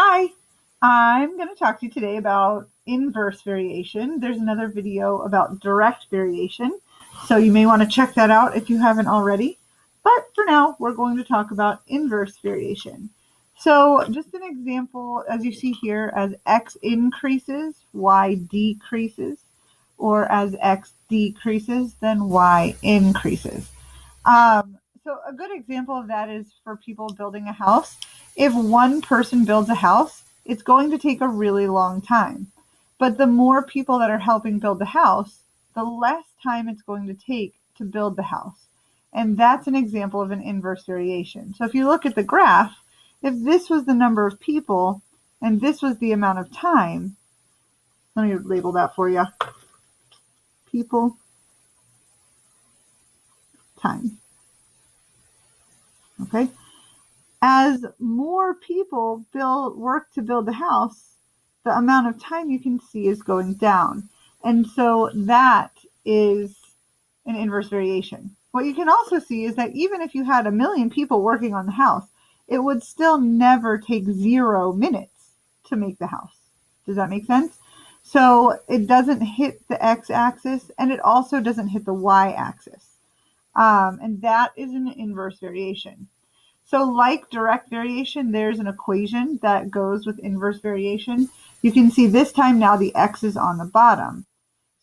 Hi, I'm going to talk to you today about inverse variation. There's another video about direct variation, so you may want to check that out if you haven't already. But for now, we're going to talk about inverse variation. So just an example, as you see here, as x increases, y decreases, or as x decreases, then y increases. So a good example of that is for people building a house. If one person builds a house, it's going to take a really long time. But the more people that are helping build the house, the less time it's going to take to build the house. And that's an example of an inverse variation. So if you look at the graph, if this was the number of people and this was the amount of time, let me label that for you. People, time. Okay. As more people work to build the house, the amount of time you can see is going down. And so that is an inverse variation. What you can also see is that even if you had 1 million people working on the house, it would still never take 0 minutes to make the house. Does that make sense? So it doesn't hit the x-axis and it also doesn't hit the y-axis. And that is an inverse variation. So like direct variation, there's an equation that goes with inverse variation. You can see this time now the x is on the bottom.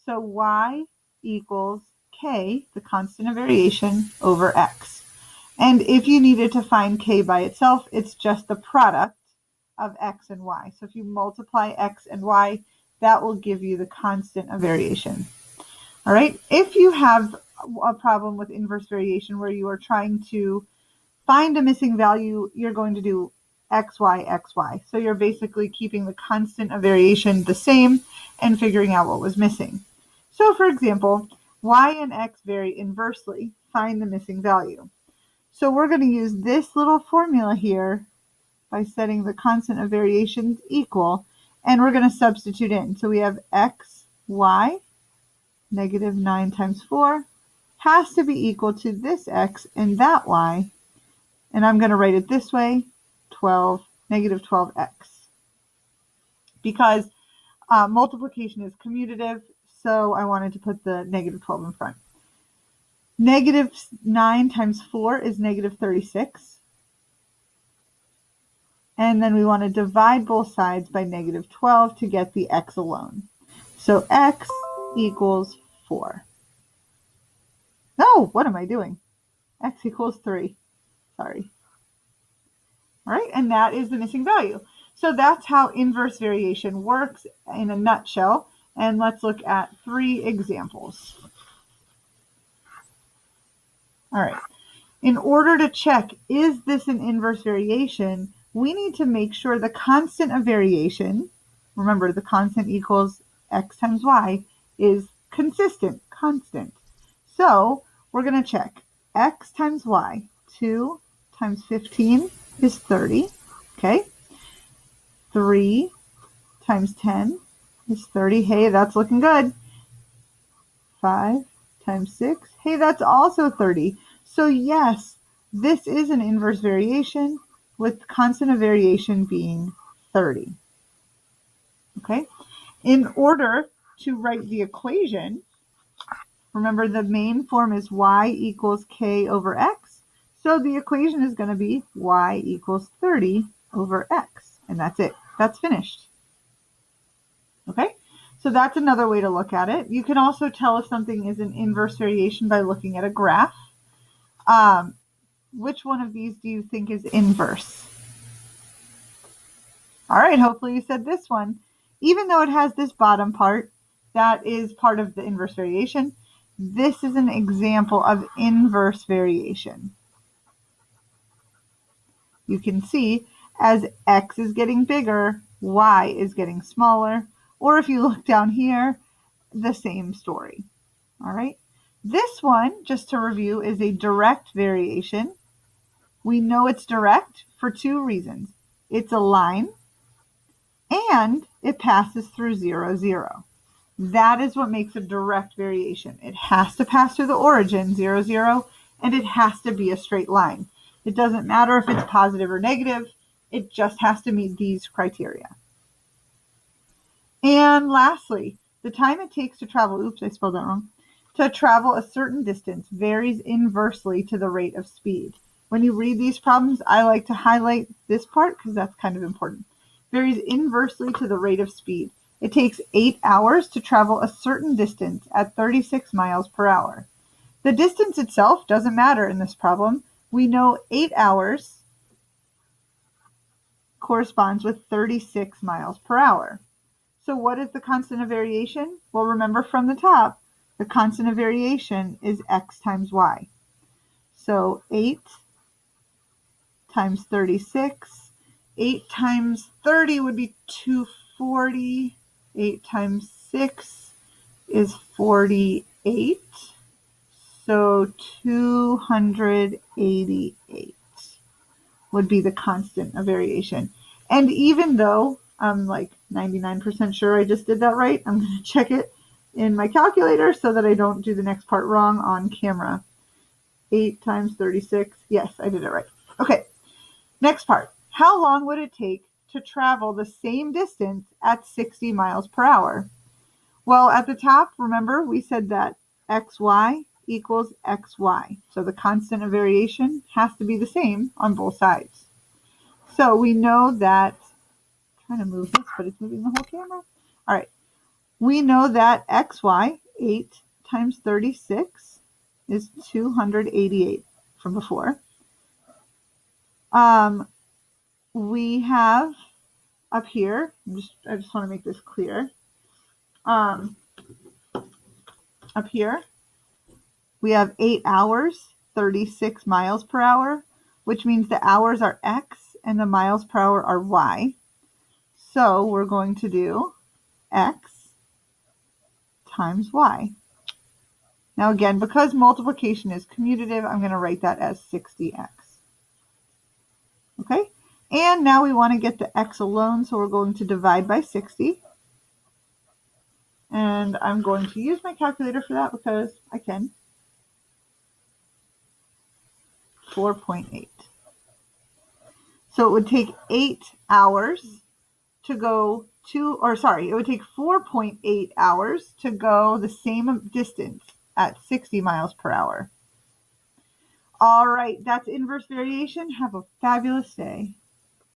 So y equals k, the constant of variation, over x. And if you needed to find k by itself, it's just the product of x and y. So if you multiply x and y, that will give you the constant of variation. All right. If you have a problem with inverse variation where you are trying to find a missing value, you're going to do x, y, x, y. So you're basically keeping the constant of variation the same and figuring out what was missing. So for example, y and x vary inversely. Find the missing value. So we're going to use this little formula here by setting the constant of variation equal, and we're going to substitute in. So we have x, y, negative 9 times 4, has to be equal to this x and that y. And I'm going to write it this way, negative 12x. Because multiplication is commutative, so I wanted to put the negative 12 in front. Negative 9 times 4 is negative 36. And then we want to divide both sides by negative 12 to get the x alone. So x equals 4. No, what am I doing? X equals 3. Sorry. All right, and that is the missing value. So that's how inverse variation works in a nutshell. And let's look at 3 examples. All right, in order to check, is this an inverse variation, we need to make sure the constant of variation, remember the constant equals x times y, is consistent, constant. So we're going to check x times y, 2 times 15 is 30, okay? 3 times 10 is 30. Hey, that's looking good. 5 times 6. Hey, that's also 30. So yes, this is an inverse variation with constant of variation being 30. Okay? In order to write the equation, remember the main form is y equals k over x. So the equation is going to be y equals 30 over x. And that's it. That's finished. Okay? So that's another way to look at it. You can also tell if something is an inverse variation by looking at a graph. Which one of these do you think is inverse? All right, hopefully you said this one. Even though it has this bottom part, that is part of the inverse variation. This is an example of inverse variation. You can see as x is getting bigger, y is getting smaller. Or if you look down here, the same story. All right. This one, just to review, is a direct variation. We know it's direct for 2 reasons. It's a line and it passes through 0, 0. That is what makes a direct variation. It has to pass through the origin, 0, 0, and it has to be a straight line. It doesn't matter if it's positive or negative. It just has to meet these criteria. And lastly, the time it takes to travel, oops, I spelled that wrong, to travel a certain distance varies inversely to the rate of speed. When you read these problems, I like to highlight this part because that's kind of important. Varies inversely to the rate of speed. It takes 8 hours to travel a certain distance at 36 miles per hour. The distance itself doesn't matter in this problem. We know 8 hours corresponds with 36 miles per hour. So what is the constant of variation? Well, remember from the top, the constant of variation is x times y. So 8 times 36. 8 times 30 would be 240. 8 times 6 is 48. So 288 would be the constant of variation. And even though I'm like 99% sure I just did that right, I'm going to check it in my calculator so that I don't do the next part wrong on camera. 8 times 36. Yes, I did it right. Okay, next part. How long would it take to travel the same distance at 60 miles per hour? Well, at the top, remember, we said that xy equals xy. So the constant of variation has to be the same on both sides. So we know that, I'm trying to move this, but it's moving the whole camera. All right. We know that xy, 8 times 36, is 288 from before. We have up here, I just want to make this clear. Up here, we have 8 hours, 36 miles per hour, which means the hours are x and the miles per hour are y. So we're going to do x times y. Now again, because multiplication is commutative, I'm going to write that as 60x. Okay? And now we want to get the x alone, so we're going to divide by 60. And I'm going to use my calculator for that because I can. 4.8. So it would take 8 hours to go it would take 4.8 hours to go the same distance at 60 miles per hour. All right, that's inverse variation. Have a fabulous day.